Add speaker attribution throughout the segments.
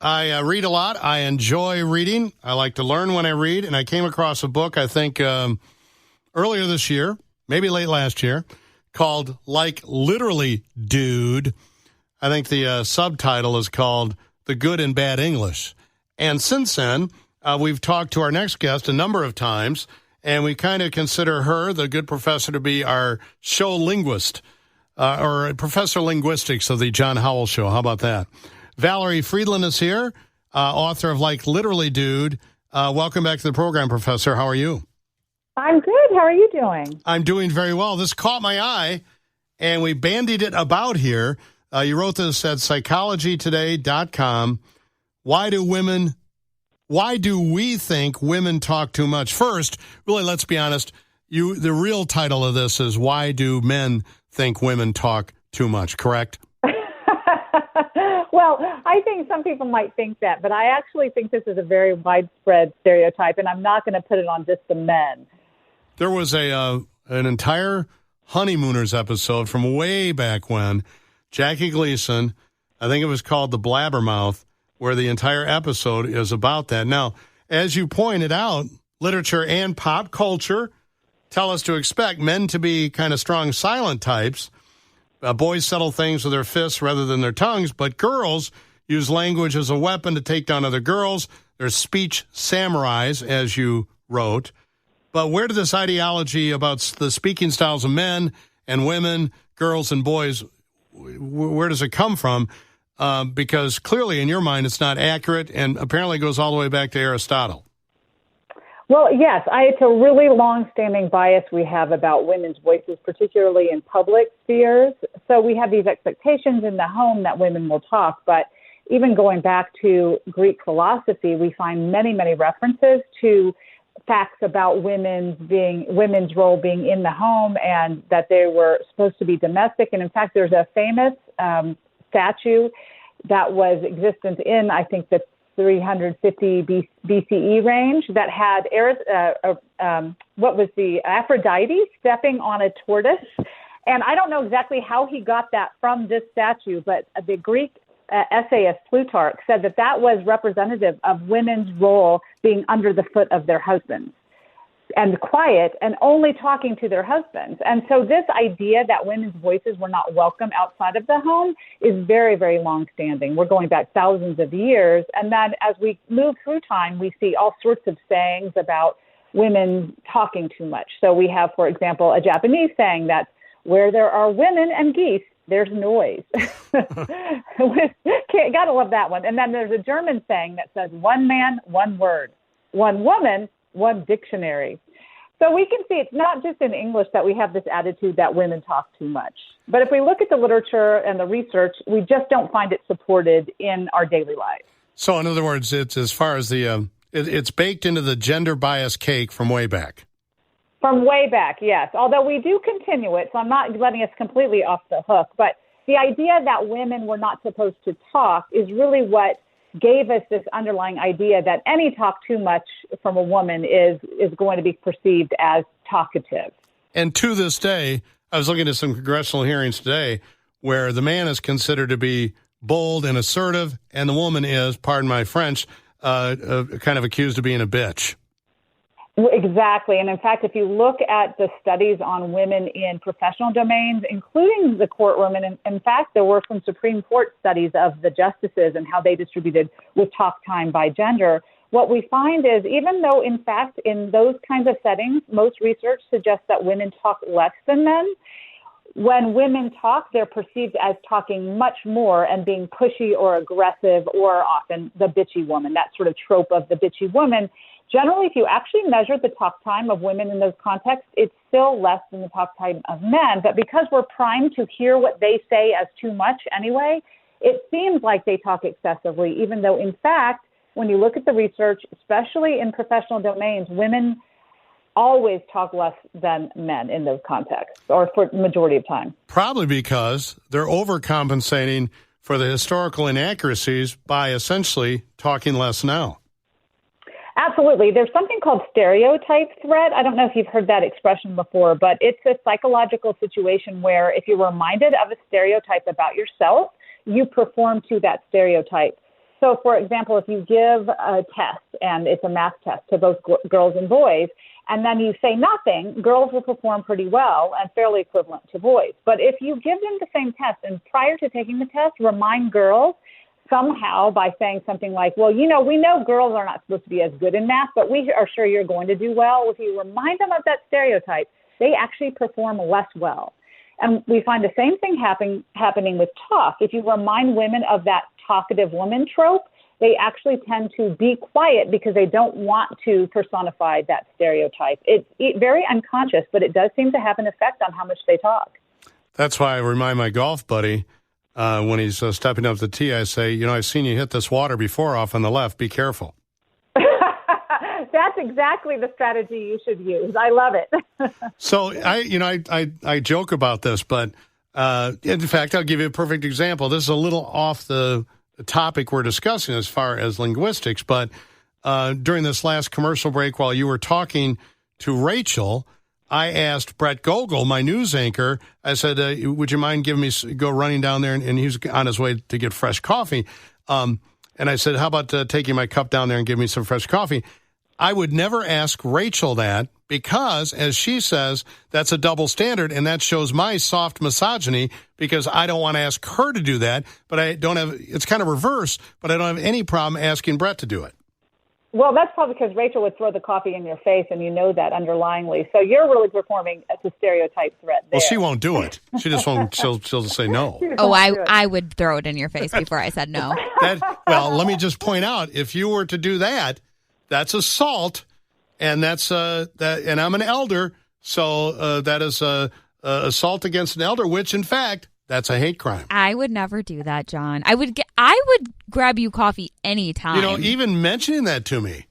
Speaker 1: I read a lot. I enjoy reading. I like to learn when I read, and I came across a book, I think, earlier this year, maybe late last year, called Like Literally Dude. I think the subtitle is called The Good and Bad English. And since then, we've talked to our next guest a number of times, and we kind of consider her, the good professor, to be our show linguist, or Professor Linguistics of the John Howell Show. How about that? Valerie Fridland is here, author of Like Literally Dude. Welcome back to the program, Professor. How are you?
Speaker 2: I'm good. How are you doing?
Speaker 1: I'm doing very well. This caught my eye, and we bandied it about here. You wrote this at psychologytoday.com. Why do we think women talk too much? First, really, let's be honest. The real title of this is Why Do Men Think Women Talk Too Much, correct?
Speaker 2: Well, I think some people might think that, but I actually think this is a very widespread stereotype, and I'm not going to put it on just the men.
Speaker 1: There was an entire Honeymooners episode from way back when, Jackie Gleason, I think it was called The Blabbermouth, where the entire episode is about that. Now, as you pointed out, literature and pop culture tell us to expect men to be kind of strong silent types. Boys settle things with their fists rather than their tongues, but girls use language as a weapon to take down other girls. They're speech samurais, as you wrote. But where did this ideology about the speaking styles of men and women, girls and boys, where does it come from? Because clearly in your mind it's not accurate and apparently goes all the way back to Aristotle.
Speaker 2: Well, yes, it's a really long-standing bias we have about women's voices, particularly in public spheres. So we have these expectations in the home that women will talk, but even going back to Greek philosophy, we find many, many references to facts about women's role being in the home and that they were supposed to be domestic. And in fact, there's a famous statue that was existent in, I think, the 350 BCE range that had Aphrodite stepping on a tortoise. And I don't know exactly how he got that from this statue, but the Greek essayist Plutarch said that was representative of women's role being under the foot of their husbands and quiet and only talking to their husbands. And so this idea that women's voices were not welcome outside of the home is very, very long-standing. We're going back thousands of years. And then as we move through time, we see all sorts of sayings about women talking too much. So we have, for example, a Japanese saying that where there are women and geese, there's noise. Gotta love that one. And then there's a German saying that says, one man, one word, one woman, one dictionary. So we can see it's not just in English that we have this attitude that women talk too much. But if we look at the literature and the research, we just don't find it supported in our daily lives.
Speaker 1: So in other words, it's as far as it's baked into the gender bias cake from way back.
Speaker 2: From way back, yes. Although we do continue it, so I'm not letting us completely off the hook. But the idea that women were not supposed to talk is really what gave us this underlying idea that any talk too much from a woman is going to be perceived as talkative. And
Speaker 1: to this day, I was looking at some congressional hearings today where the man is considered to be bold and assertive, and the woman is, pardon my French, kind of accused of being a bitch.
Speaker 2: Exactly. And in fact, if you look at the studies on women in professional domains, including the courtroom, and in fact, there were some Supreme Court studies of the justices and how they distributed with talk time by gender, what we find is even though, in fact, in those kinds of settings, most research suggests that women talk less than men, when women talk, they're perceived as talking much more and being pushy or aggressive or often the bitchy woman, that sort of trope of the bitchy woman. Generally, if you actually measure the talk time of women in those contexts, it's still less than the talk time of men. But because we're primed to hear what they say as too much anyway, it seems like they talk excessively, even though, in fact, when you look at the research, especially in professional domains, women always talk less than men in those contexts, or for the majority of time.
Speaker 1: Probably because they're overcompensating for the historical inaccuracies by essentially talking less now.
Speaker 2: Absolutely. There's something called stereotype threat. I don't know if you've heard that expression before, but it's a psychological situation where if you're reminded of a stereotype about yourself, you perform to that stereotype. So, for example, if you give a test, and it's a math test to both girls and boys, and then you say nothing, girls will perform pretty well and fairly equivalent to boys. But if you give them the same test and prior to taking the test, remind girls somehow by saying something like, well, we know girls are not supposed to be as good in math, but we are sure you're going to do well. If you remind them of that stereotype, they actually perform less well. And we find the same thing happening with talk. If you remind women of that talkative woman trope, they actually tend to be quiet because they don't want to personify that stereotype. It's very unconscious, but it does seem to have an effect on how much they talk.
Speaker 1: That's why I remind my golf buddy when he's stepping up the tee, I say, I've seen you hit this water before off on the left. Be careful.
Speaker 2: That's exactly the strategy you should use. I love it.
Speaker 1: So I joke about this, but in fact, I'll give you a perfect example. This is a little off the topic we're discussing as far as linguistics, but during this last commercial break, while you were talking to Rachel, I asked Brett Gogol, my news anchor, I said, would you mind go running down there? And he was on his way to get fresh coffee. And I said, how about taking my cup down there and give me some fresh coffee? I would never ask Rachel that because, as she says, that's a double standard, and that shows my soft misogyny because I don't want to ask her to do that, but it's kind of reverse, but I don't have any problem asking Brett to do it.
Speaker 2: Well, that's probably because Rachel would throw the coffee in your face, and you know that underlyingly. So you're really performing as a stereotype threat there.
Speaker 1: Well, she won't do it. She just won't. She'll just say no.
Speaker 3: Oh, I would throw it in your face before I said no.
Speaker 1: Well, let me just point out, if you were to do that, that's assault, and that's and I'm an elder, so that is assault against an elder, which in fact that's a hate crime.
Speaker 3: I would never do that, John. I would grab you coffee anytime.
Speaker 1: Even mentioning that to me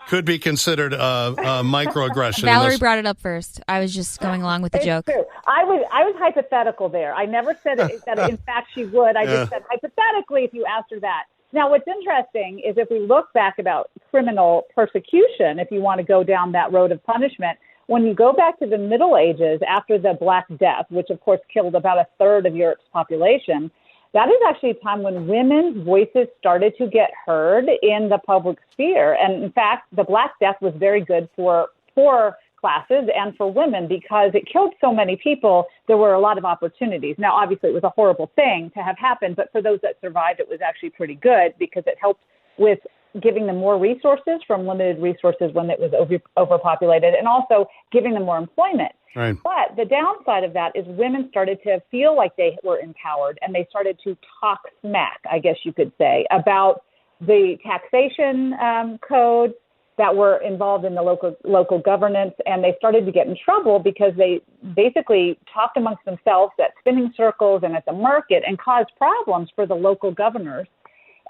Speaker 1: could be considered a microaggression.
Speaker 3: Valerie brought it up first. I was just going along with the joke.
Speaker 2: True. I was hypothetical there. I never said that in fact she would. I just said hypothetically if you asked her that. Now, what's interesting is if we look back about criminal persecution, if you want to go down that road of punishment, when you go back to the Middle Ages after the Black Death, which of course killed about a third of Europe's population, that is actually a time when women's voices started to get heard in the public sphere. And in fact, the Black Death was very good for poor classes and for women because it killed so many people. There were a lot of opportunities. Now, obviously, it was a horrible thing to have happened, but for those that survived, it was actually pretty good because it helped with giving them more resources from limited resources when it was overpopulated, and also giving them more employment.
Speaker 1: Right.
Speaker 2: But the downside of that is women started to feel like they were empowered, and they started to talk smack, I guess you could say, about the taxation codes that were involved in the local governance, and they started to get in trouble because they basically talked amongst themselves at spinning circles and at the market and caused problems for the local governors.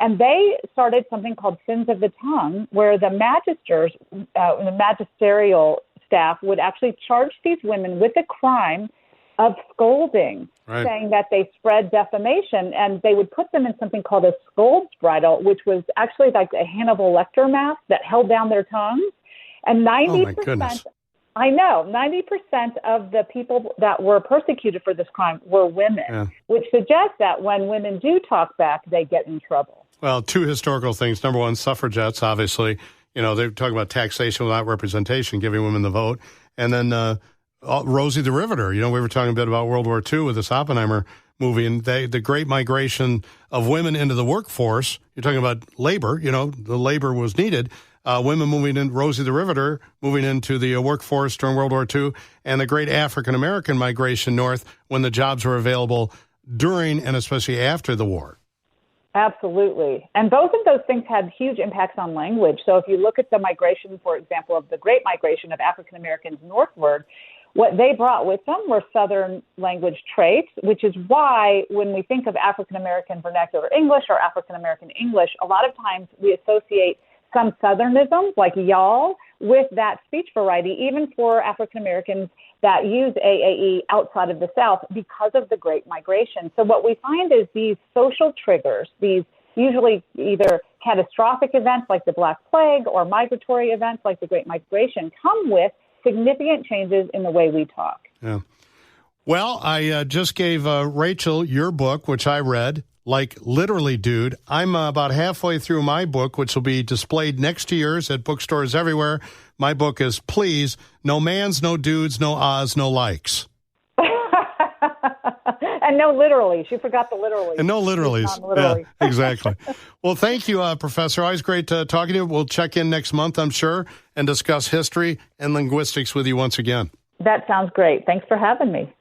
Speaker 2: And they started something called Sins of the Tongue, where the the magisterial staff would actually charge these women with the crime of scolding, saying that they spread defamation, and they would put them in something called a scold's bridle, which was actually like a Hannibal Lecter mask that held down their tongues. And 90%, I know, 90% of the people that were persecuted for this crime were women, which suggests that when women do talk back, they get in trouble.
Speaker 1: Well, two historical things. Number one, suffragettes, obviously. They're talking about taxation without representation, giving women the vote. And then Rosie the Riveter. We were talking a bit about World War II with this Oppenheimer movie, and the great migration of women into the workforce. You're talking about labor. The labor was needed. Women moving in, Rosie the Riveter moving into the workforce during World War II, and the great African-American migration north when the jobs were available during and especially after the war.
Speaker 2: Absolutely. And both of those things had huge impacts on language. So if you look at the migration, for example, of the Great Migration of African Americans northward, what they brought with them were Southern language traits, which is why when we think of African American vernacular English or African American English, a lot of times we associate some Southernisms like y'all with that speech variety, even for African Americans that use AAE outside of the South because of the Great Migration. So what we find is these social triggers, these usually either catastrophic events like the Black Plague or migratory events like the Great Migration, come with significant changes in the way we talk.
Speaker 1: Yeah. Well, I just gave Rachel your book, which I read like literally, dude. I'm about halfway through my book, which will be displayed next to yours at bookstores everywhere. My book is Please, No Mans, No Dudes, No Ahs, No Likes.
Speaker 2: And no literally. She forgot the literally.
Speaker 1: And no literallys. Yeah, exactly. Well, thank you, Professor. Always great talking to you. We'll check in next month, I'm sure, and discuss history and linguistics with you once again.
Speaker 2: That sounds great. Thanks for having me.